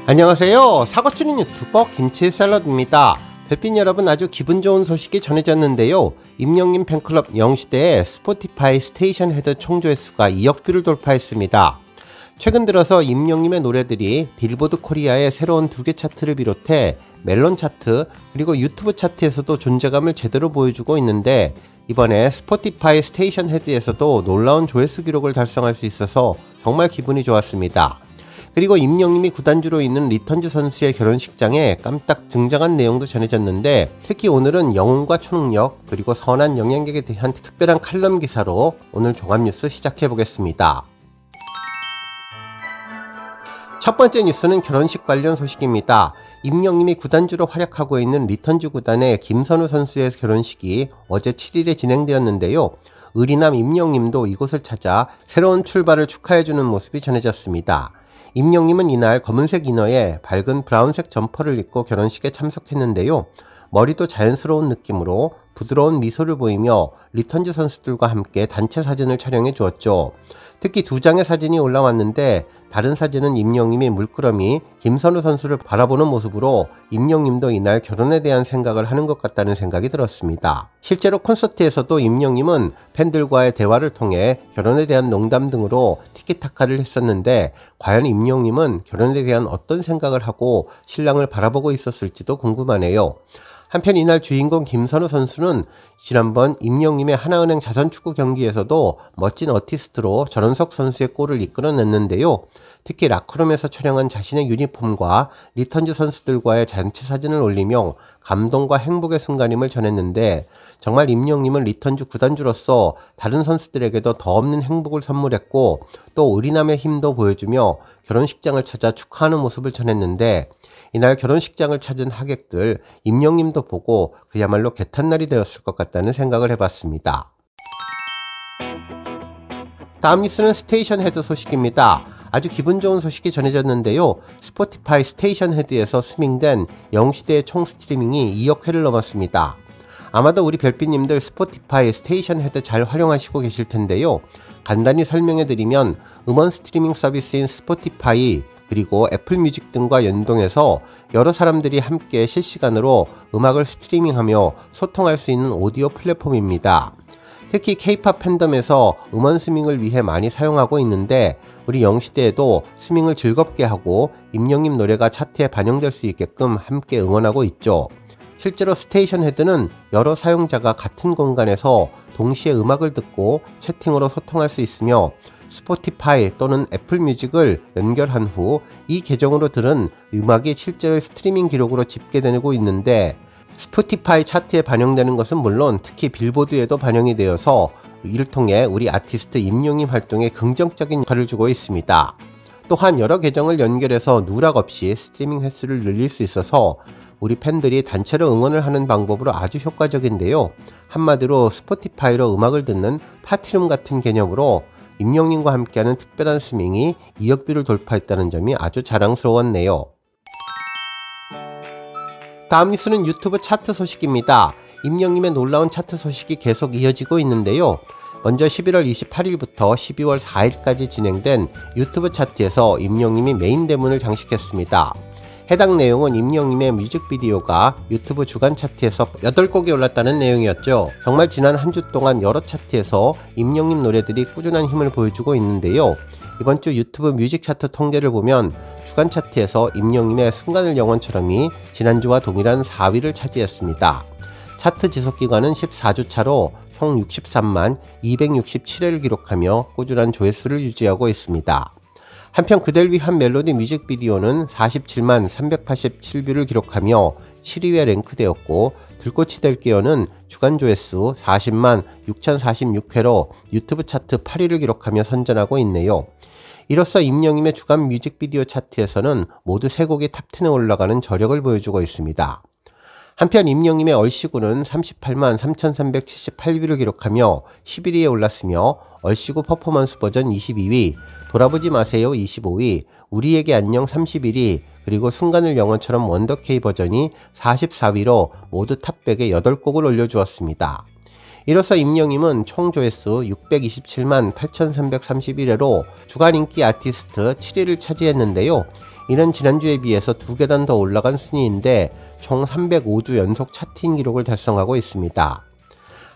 안녕하세요. 사고치는 유튜버 김치샐러드입니다. 별빛 여러분, 아주 기분 좋은 소식이 전해졌는데요. 임영님 팬클럽 영시대의 스포티파이 스테이션 헤드 총조회수가 2억 뷰를 돌파했습니다. 최근 들어서 임영님의 노래들이 빌보드 코리아의 새로운 2개 차트를 비롯해 멜론 차트 그리고 유튜브 차트에서도 존재감을 제대로 보여주고 있는데, 이번에 스포티파이 스테이션 헤드에서도 놀라운 조회수 기록을 달성할 수 있어서 정말 기분이 좋았습니다. 그리고 임영님이 구단주로 있는 리턴즈 선수의 결혼식장에 깜딱 등장한 내용도 전해졌는데, 특히 오늘은 영웅과 초능력 그리고 선한 영향력에 대한 특별한 칼럼 기사로 오늘 종합뉴스 시작해보겠습니다. 첫 번째 뉴스는 결혼식 관련 소식입니다. 임영님이 구단주로 활약하고 있는 리턴즈 구단의 김선우 선수의 결혼식이 어제 7일에 진행되었는데요. 의리남 임영님도 이곳을 찾아 새로운 출발을 축하해주는 모습이 전해졌습니다. 임영님은 이날 검은색 이너에 밝은 브라운색 점퍼를 입고 결혼식에 참석했는데요. 머리도 자연스러운 느낌으로 부드러운 미소를 보이며 리턴즈 선수들과 함께 단체 사진을 촬영해 주었죠. 특히 2장의 사진이 올라왔는데, 다른 사진은 임영님이 물끄러미 김선우 선수를 바라보는 모습으로 임영님도 이날 결혼에 대한 생각을 하는 것 같다는 생각이 들었습니다. 실제로 콘서트에서도 임영님은 팬들과의 대화를 통해 결혼에 대한 농담 등으로 티키타카를 했었는데, 과연 임영님은 결혼에 대한 어떤 생각을 하고 신랑을 바라보고 있었을지도 궁금하네요. 한편 이날 주인공 김선우 선수는 지난번 임영님의 하나은행 자선축구 경기에서도 멋진 어시스트로 전원석 선수의 골을 이끌어냈는데요. 특히 라커룸에서 촬영한 자신의 유니폼과 리턴즈 선수들과의 단체 사진을 올리며 감동과 행복의 순간임을 전했는데, 정말 임영님은 리턴즈 구단주로서 다른 선수들에게도 더 없는 행복을 선물했고, 또 의리남의 힘도 보여주며 결혼식장을 찾아 축하하는 모습을 전했는데, 이날 결혼식장을 찾은 하객들 임영님도 보고 그야말로 개탄날이 되었을 것 같다는 생각을 해봤습니다. 다음 뉴스는 스테이션 헤드 소식입니다. 아주 기분 좋은 소식이 전해졌는데요. 스포티파이 스테이션 헤드에서 스밍된 영시대의 총 스트리밍이 2억 회를 넘었습니다. 아마도 우리 별빛님들 스포티파이 스테이션 헤드 잘 활용하시고 계실 텐데요. 간단히 설명해드리면, 음원 스트리밍 서비스인 스포티파이 그리고 애플뮤직 등과 연동해서 여러 사람들이 함께 실시간으로 음악을 스트리밍하며 소통할 수 있는 오디오 플랫폼입니다. 특히 K-POP 팬덤에서 음원 스밍을 위해 많이 사용하고 있는데, 우리 영시대에도 스밍을 즐겁게 하고 임영님 노래가 차트에 반영될 수 있게끔 함께 응원하고 있죠. 실제로 스테이션 헤드는 여러 사용자가 같은 공간에서 동시에 음악을 듣고 채팅으로 소통할 수 있으며, 스포티파이 또는 애플뮤직을 연결한 후 이 계정으로 들은 음악이 실제로 스트리밍 기록으로 집계되고 있는데, 스포티파이 차트에 반영되는 것은 물론 특히 빌보드에도 반영이 되어서 이를 통해 우리 아티스트 임영님 활동에 긍정적인 역할을 주고 있습니다. 또한 여러 계정을 연결해서 누락 없이 스트리밍 횟수를 늘릴 수 있어서 우리 팬들이 단체로 응원을 하는 방법으로 아주 효과적인데요. 한마디로 스포티파이로 음악을 듣는 파티룸 같은 개념으로 임영님과 함께하는 특별한 스밍이 2억 뷰를 돌파했다는 점이 아주 자랑스러웠네요. 다음 뉴스는 유튜브 차트 소식입니다. 임영님의 놀라운 차트 소식이 계속 이어지고 있는데요. 먼저 11월 28일부터 12월 4일까지 진행된 유튜브 차트에서 임영님이 메인 대문을 장식했습니다. 해당 내용은 임영님의 뮤직비디오가 유튜브 주간 차트에서 8곡이 올랐다는 내용이었죠. 정말 지난 한 주 동안 여러 차트에서 임영님 노래들이 꾸준한 힘을 보여주고 있는데요. 이번 주 유튜브 뮤직 차트 통계를 보면 주간 차트에서 임영님의 순간을 영원처럼이 지난주와 동일한 4위를 차지했습니다. 차트 지속기간은 14주 차로 총 63만 267회를 기록하며 꾸준한 조회수를 유지하고 있습니다. 한편 그댈 위한 멜로디 뮤직비디오는 47만 387뷰를 기록하며 7위에 랭크되었고, 들꽃이 될게요는 주간 조회수 40만 6046회로 유튜브 차트 8위를 기록하며 선전하고 있네요. 이로써 임영님의 주간 뮤직비디오 차트에서는 모두 3곡이 탑10에 올라가는 저력을 보여주고 있습니다. 한편 임영님의 얼씨구는 38만 3378뷰를 기록하며 11위에 올랐으며, 얼씨구 퍼포먼스 버전 22위, 돌아보지 마세요 25위, 우리에게 안녕 31위, 그리고 순간을 영원처럼 원더케이 버전이 44위로 모두 탑100에 8곡을 올려주었습니다. 이로써 임영님은 총 조회수 627만 8331회로 주간 인기 아티스트 7위를 차지했는데요. 이는 지난주에 비해서 2계단 더 올라간 순위인데 총 305주 연속 차트인 기록을 달성하고 있습니다.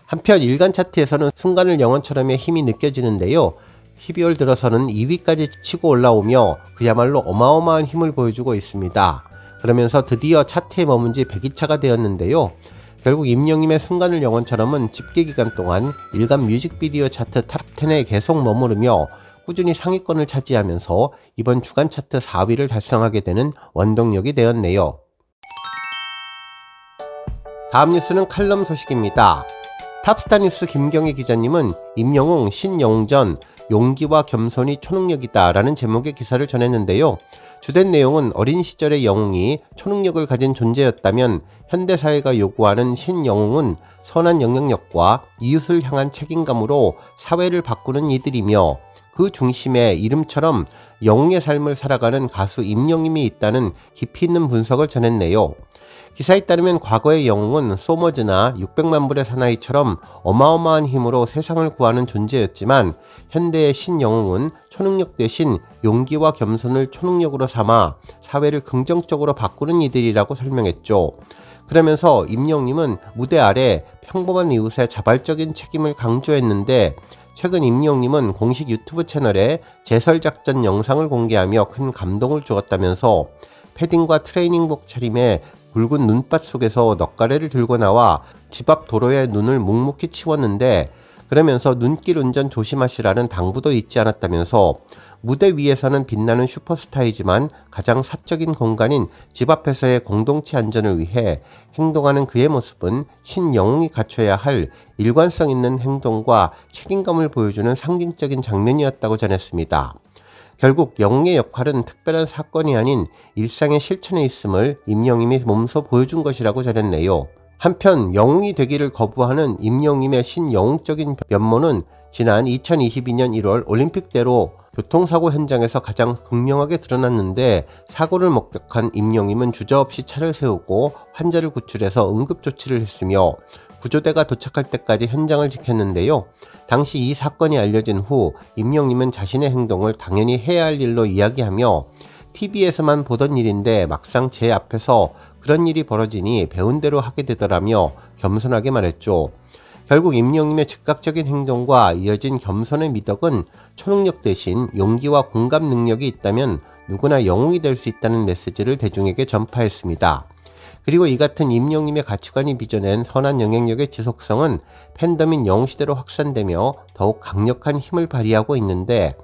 한편 일간 차트에서는 순간을 영원처럼의 힘이 느껴지는데요. 12월 들어서는 2위까지 치고 올라오며 그야말로 어마어마한 힘을 보여주고 있습니다. 그러면서 드디어 차트에 머문 지 100위차가 되었는데요. 결국 임영님의 순간을 영원처럼은 집계 기간 동안 일간 뮤직비디오 차트 탑10에 계속 머무르며 꾸준히 상위권을 차지하면서 이번 주간 차트 4위를 달성하게 되는 원동력이 되었네요. 다음 뉴스는 칼럼 소식입니다. 탑스타뉴스 김경희 기자님은 임영웅 신영웅전 용기와 겸손이 초능력이다 라는 제목의 기사를 전했는데요. 주된 내용은 어린 시절의 영웅이 초능력을 가진 존재였다면 현대사회가 요구하는 신영웅은 선한 영향력과 이웃을 향한 책임감으로 사회를 바꾸는 이들이며 그 중심에 이름처럼 영웅의 삶을 살아가는 가수 임영웅이 있다는 깊이 있는 분석을 전했네요. 기사에 따르면 과거의 영웅은 소머즈나 600만 불의 사나이처럼 어마어마한 힘으로 세상을 구하는 존재였지만 현대의 신영웅은 초능력 대신 용기와 겸손을 초능력으로 삼아 사회를 긍정적으로 바꾸는 이들이라고 설명했죠. 그러면서 임영웅은 무대 아래 평범한 이웃의 자발적인 책임을 강조했는데 최근 임영웅은 공식 유튜브 채널에 제설작전 영상을 공개하며 큰 감동을 주었다면서 패딩과 트레이닝복 차림에 붉은 눈밭 속에서 넉가래를 들고 나와 집 앞 도로에 눈을 묵묵히 치웠는데 그러면서 눈길 운전 조심하시라는 당부도 잊지 않았다면서 무대 위에서는 빛나는 슈퍼스타이지만 가장 사적인 공간인 집 앞에서의 공동체 안전을 위해 행동하는 그의 모습은 신영웅이 갖춰야 할 일관성 있는 행동과 책임감을 보여주는 상징적인 장면이었다고 전했습니다. 결국 영웅의 역할은 특별한 사건이 아닌 일상의 실천에 있음을 임영웅이 몸소 보여준 것이라고 전했네요. 한편 영웅이 되기를 거부하는 임영웅의 신영웅적인 면모는 지난 2022년 1월 올림픽대로 교통사고 현장에서 가장 극명하게 드러났는데 사고를 목격한 임영웅은 주저없이 차를 세우고 환자를 구출해서 응급조치를 했으며 구조대가 도착할 때까지 현장을 지켰는데요. 당시 이 사건이 알려진 후 임영웅은 자신의 행동을 당연히 해야 할 일로 이야기하며 TV에서만 보던 일인데 막상 제 앞에서 그런 일이 벌어지니 배운 대로 하게 되더라며 겸손하게 말했죠. 결국 임영웅의 즉각적인 행동과 이어진 겸손의 미덕은 초능력 대신 용기와 공감 능력이 있다면 누구나 영웅이 될 수 있다는 메시지를 대중에게 전파했습니다. 그리고 이 같은 임영웅의 가치관이 빚어낸 선한 영향력의 지속성은 팬덤인 영웅시대로 확산되며 더욱 강력한 힘을 발휘하고 있는데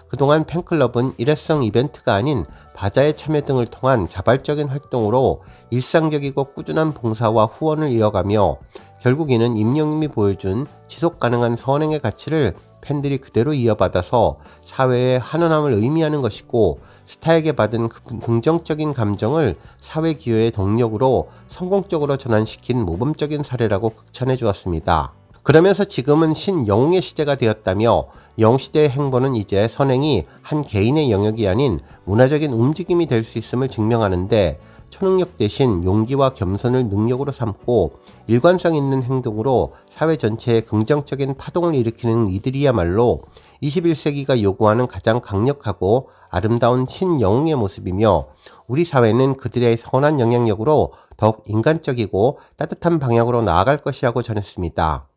그동안 팬클럽은 일회성 이벤트가 아닌 바자회 참여 등을 통한 자발적인 활동으로 일상적이고 꾸준한 봉사와 후원을 이어가며 결국 이는 임영웅이 보여준 지속가능한 선행의 가치를 팬들이 그대로 이어받아서 사회의 한원함을 의미하는 것이고 스타에게 받은 긍정적인 감정을 사회 기여의 동력으로 성공적으로 전환시킨 모범적인 사례라고 극찬해 주었습니다. 그러면서 지금은 신영웅의 시대가 되었다며 영웅시대의 행보는 이제 선행이 한 개인의 영역이 아닌 문화적인 움직임이 될 수 있음을 증명하는데 초능력 대신 용기와 겸손을 능력으로 삼고 일관성 있는 행동으로 사회 전체에 긍정적인 파동을 일으키는 이들이야말로 21세기가 요구하는 가장 강력하고 아름다운 신영웅의 모습이며 우리 사회는 그들의 선한 영향력으로 더욱 인간적이고 따뜻한 방향으로 나아갈 것이라고 전했습니다.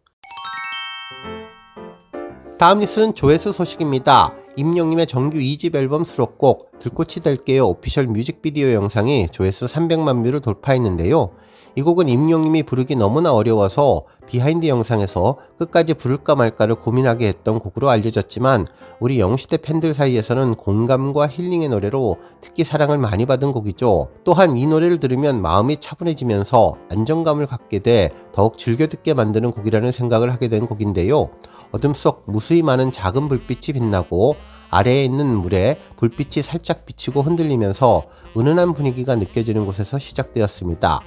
다음 뉴스는 조회수 소식입니다. 임영웅의 정규 2집 앨범 수록곡 들꽃이 될게요 오피셜 뮤직비디오 영상이 조회수 300만 뷰를 돌파했는데요. 이 곡은 임영웅이 부르기 너무나 어려워서 비하인드 영상에서 끝까지 부를까 말까를 고민하게 했던 곡으로 알려졌지만 우리 영웅시대 팬들 사이에서는 공감과 힐링의 노래로 특히 사랑을 많이 받은 곡이죠. 또한 이 노래를 들으면 마음이 차분해지면서 안정감을 갖게 돼 더욱 즐겨 듣게 만드는 곡이라는 생각을 하게 된 곡인데요. 어둠 속 무수히 많은 작은 불빛이 빛나고 아래에 있는 물에 불빛이 살짝 비치고 흔들리면서 은은한 분위기가 느껴지는 곳에서 시작되었습니다.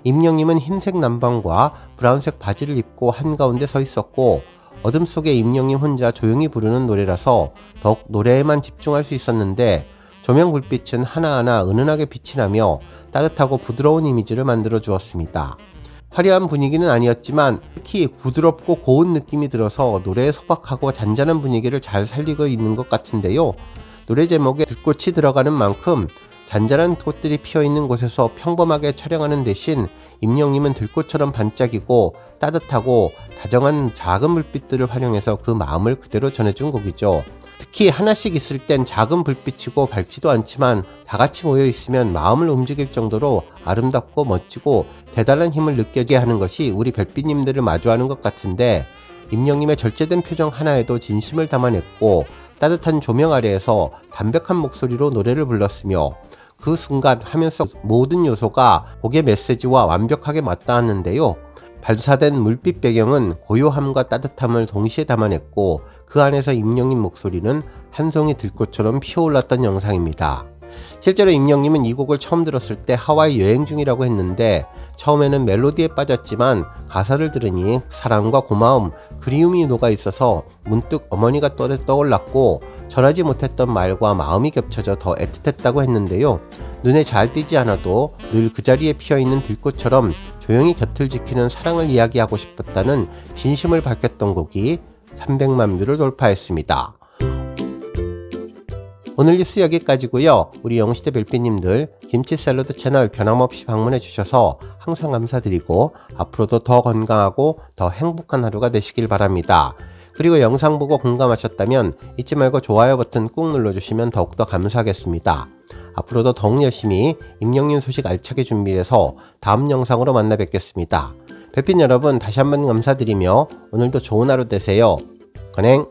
임영웅은 흰색 남방과 브라운색 바지를 입고 한가운데 서 있었고 어둠 속에 임영웅 혼자 조용히 부르는 노래라서 더욱 노래에만 집중할 수 있었는데 조명 불빛은 하나하나 은은하게 빛이 나며 따뜻하고 부드러운 이미지를 만들어 주었습니다. 화려한 분위기는 아니었지만 특히 부드럽고 고운 느낌이 들어서 노래의 소박하고 잔잔한 분위기를 잘 살리고 있는 것 같은데요. 노래 제목에 들꽃이 들어가는 만큼 잔잔한 꽃들이 피어있는 곳에서 평범하게 촬영하는 대신 임영님은 들꽃처럼 반짝이고 따뜻하고 다정한 작은 불빛들을 활용해서 그 마음을 그대로 전해준 곡이죠. 특히 하나씩 있을 땐 작은 불빛이고 밝지도 않지만 다같이 모여있으면 마음을 움직일 정도로 아름답고 멋지고 대단한 힘을 느끼게 하는 것이 우리 별빛님들을 마주하는 것 같은데, 임영님의 절제된 표정 하나에도 진심을 담아냈고 따뜻한 조명 아래에서 담백한 목소리로 노래를 불렀으며, 그 순간 화면 속 모든 요소가 곡의 메시지와 완벽하게 맞닿았는데요. 발사된 물빛 배경은 고요함과 따뜻함을 동시에 담아냈고 그 안에서 임영님 목소리는 한 송이 들꽃처럼 피어올랐던 영상입니다. 실제로 임영님은 이 곡을 처음 들었을 때 하와이 여행 중이라고 했는데, 처음에는 멜로디에 빠졌지만 가사를 들으니 사랑과 고마움, 그리움이 녹아있어서 문득 어머니가 떠올랐고 전하지 못했던 말과 마음이 겹쳐져 더 애틋했다고 했는데요. 눈에 잘 띄지 않아도 늘 그 자리에 피어있는 들꽃처럼 조용히 곁을 지키는 사랑을 이야기하고 싶었다는 진심을 밝혔던 곡이 300만 뷰를 돌파했습니다. 오늘 뉴스 여기까지고요. 우리 영시대 별빛님들 김치 샐러드 채널 변함없이 방문해 주셔서 항상 감사드리고 앞으로도 더 건강하고 더 행복한 하루가 되시길 바랍니다. 그리고 영상 보고 공감하셨다면 잊지 말고 좋아요 버튼 꾹 눌러주시면 더욱더 감사하겠습니다. 앞으로도 더욱 열심히 임영님 소식 알차게 준비해서 다음 영상으로 만나 뵙겠습니다. 별빛 여러분 다시 한번 감사드리며 오늘도 좋은 하루 되세요. 건행!